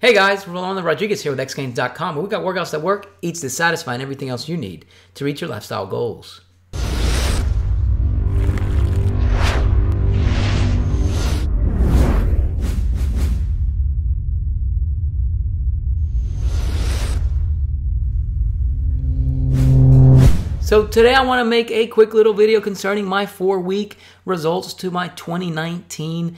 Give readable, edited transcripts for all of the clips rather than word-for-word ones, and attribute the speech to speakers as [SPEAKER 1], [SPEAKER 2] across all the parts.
[SPEAKER 1] Hey guys, Rolando Rodriguez here with xgains.com, where we got workouts that work, eats that satisfy, and everything else you need to reach your lifestyle goals. So today I want to make a quick little video concerning my 4-week results to my 2019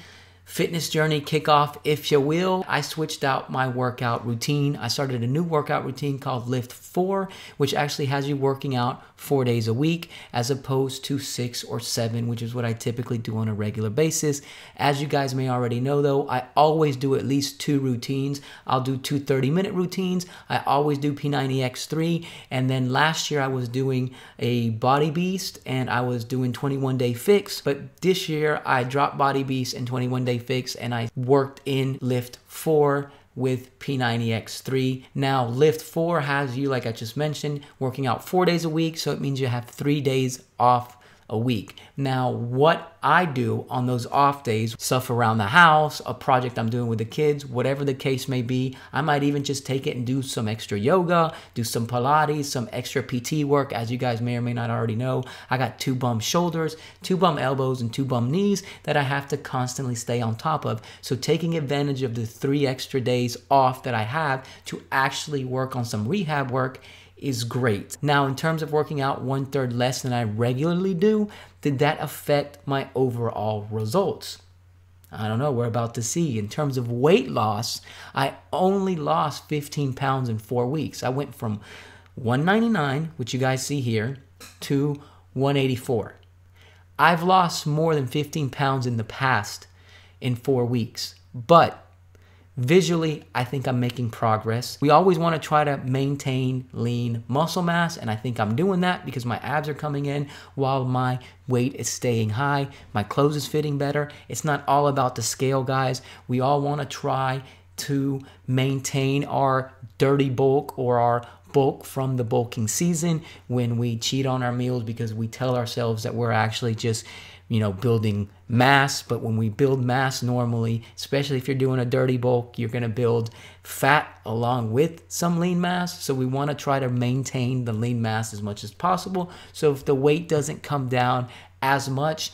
[SPEAKER 1] fitness journey kickoff, if you will. I switched out my workout routine. I started a new workout routine called Lift 4, which actually has you working out 4 days a week as opposed to 6 or 7, which is what I typically do on a regular basis. As you guys may already know though, I always do at least 2 routines. I'll do 2 30-minute routines. I always do P90X3, and then last year I was doing a Body Beast and I was doing 21-day fix, but this year I dropped Body Beast and 21-day fix and I worked in Lift 4 with P90X3. Now Lift 4 has you, like I just mentioned, working out 4 days a week, so it means you have 3 days off a week. Now what I do on those off days, stuff around the house, a project I'm doing with the kids, whatever the case may be, I might even just take it and do some extra yoga, do some Pilates, some extra PT work. As you guys may or may not already know, I got 2 bum shoulders, 2 bum elbows, and 2 bum knees that I have to constantly stay on top of. So taking advantage of the 3 extra days off that I have to actually work on some rehab work is great. Now, in terms of working out 1/3 less than I regularly do, did that affect my overall results? I don't know, we're about to see. In terms of weight loss, I only lost 15 pounds in 4 weeks. I went from 199, which you guys see here, to 184. I've lost more than 15 pounds in the past in 4 weeks, but visually, I think I'm making progress. We always want to try to maintain lean muscle mass, and I think I'm doing that because my abs are coming in while my weight is staying high. My clothes is fitting better. It's not all about the scale, guys. We all want to try to maintain our dirty bulk or our bulk from the bulking season when we cheat on our meals because we tell ourselves that we're actually just, you know, building mass. But when we build mass normally, especially if you're doing a dirty bulk, you're going to build fat along with some lean mass. So we want to try to maintain the lean mass as much as possible. So if the weight doesn't come down as much,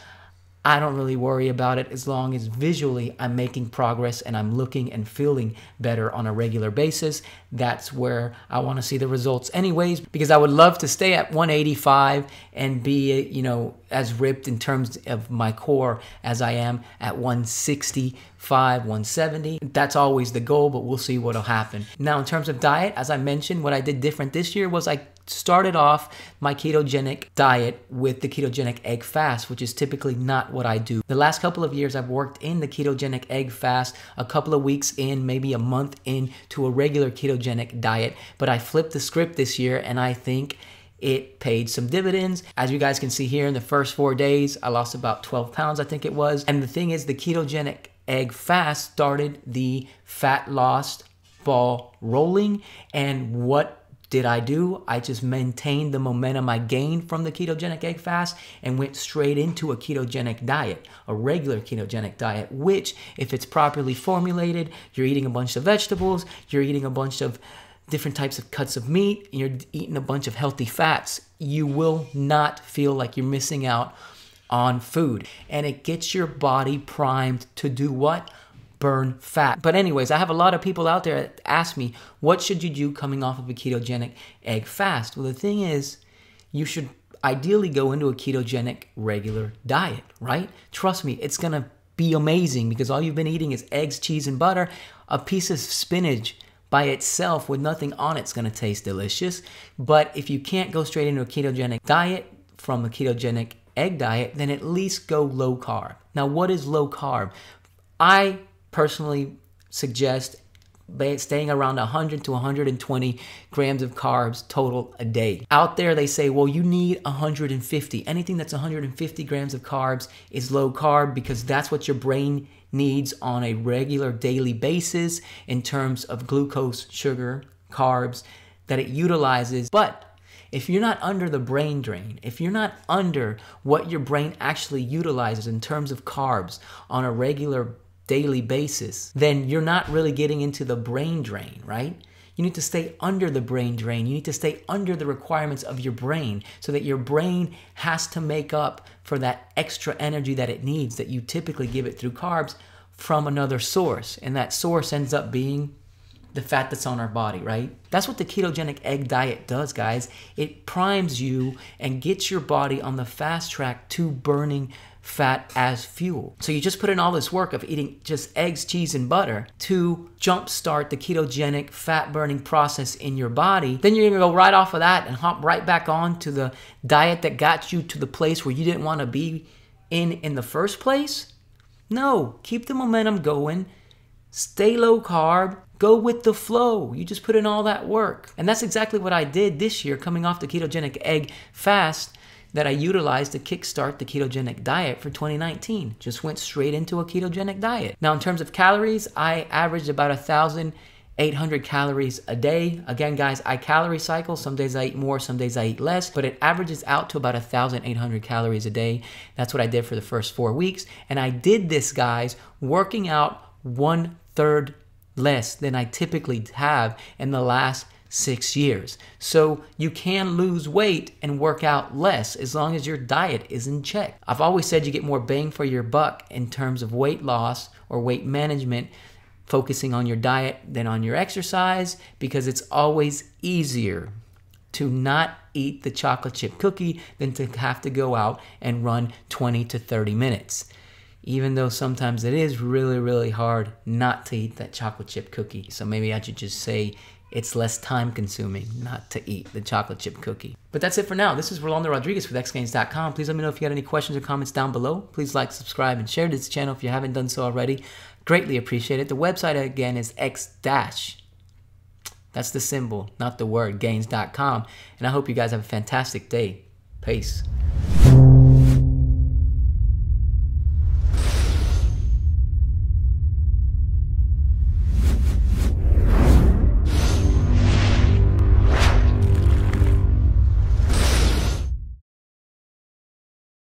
[SPEAKER 1] I don't really worry about it as long as visually I'm making progress and I'm looking and feeling better on a regular basis. That's where I want to see the results anyways, because I would love to stay at 185 and be, you know, as ripped in terms of my core as I am at 165, 170. That's always the goal, but we'll see what'll happen. Now, in terms of diet, as I mentioned, what I did different this year was I started off my ketogenic diet with the ketogenic egg fast, which is typically not what I do. The last couple of years I've worked in the ketogenic egg fast, a couple of weeks in, maybe a month into a regular ketogenic diet, but I flipped the script this year and I think it paid some dividends. As you guys can see here, in the first 4 days, I lost about 12 pounds, I think it was. And the thing is, the ketogenic egg fast started the fat loss ball rolling. And what did I do? I just maintained the momentum I gained from the ketogenic egg fast and went straight into a ketogenic diet, a regular ketogenic diet, which if it's properly formulated, you're eating a bunch of vegetables, you're eating a bunch of different types of cuts of meat, and you're eating a bunch of healthy fats, you will not feel like you're missing out on food. And it gets your body primed to do what? Burn fat. But anyways, I have a lot of people out there that ask me, what should you do coming off of a ketogenic egg fast? Well, the thing is, you should ideally go into a ketogenic regular diet, right? Trust me, it's gonna be amazing because all you've been eating is eggs, cheese, and butter. A piece of spinach by itself with nothing on it's gonna taste delicious. But if you can't go straight into a ketogenic diet from a ketogenic egg diet, then at least go low carb. Now, what is low carb? I personally suggest staying around 100 to 120 grams of carbs total a day. Out there they say, well, you need 150. Anything that's 150 grams of carbs is low carb because that's what your brain needs on a regular daily basis in terms of glucose, sugar, carbs that it utilizes. But if you're not under the brain drain, if you're not under what your brain actually utilizes in terms of carbs on a regular daily basis, then you're not really getting into the brain drain, right? You need to stay under the brain drain. You need to stay under the requirements of your brain so that your brain has to make up for that extra energy that it needs that you typically give it through carbs from another source. And that source ends up being the fat that's on our body, right? That's what the ketogenic egg diet does, guys. It primes you and gets your body on the fast track to burning fat as fuel. So you just put in all this work of eating just eggs, cheese, and butter to jumpstart the ketogenic fat burning process in your body. Then you're gonna go right off of that and hop right back on to the diet that got you to the place where you didn't wanna be in the first place? No, keep the momentum going, stay low carb, go with the flow. You just put in all that work. And that's exactly what I did this year coming off the ketogenic egg fast that I utilized to kickstart the ketogenic diet for 2019. Just went straight into a ketogenic diet. Now in terms of calories, I averaged about 1,800 calories a day. Again, guys, I calorie cycle. Some days I eat more, some days I eat less, but it averages out to about 1,800 calories a day. That's what I did for the first 4 weeks. And I did this, guys, working out 1/3 less than I typically have in the last 6 years. So you can lose weight and work out less as long as your diet is in check. I've always said you get more bang for your buck in terms of weight loss or weight management focusing on your diet than on your exercise, because it's always easier to not eat the chocolate chip cookie than to have to go out and run 20 to 30 minutes. Even though sometimes it is really, really hard not to eat that chocolate chip cookie. So maybe I should just say it's less time consuming not to eat the chocolate chip cookie. But that's it for now. This is Rolando Rodriguez with xgains.com. Please let me know if you got any questions or comments down below. Please like, subscribe, and share this channel if you haven't done so already. Greatly appreciate it. The website again is x-. That's the symbol, not the word, gains.com. And I hope you guys have a fantastic day. Peace.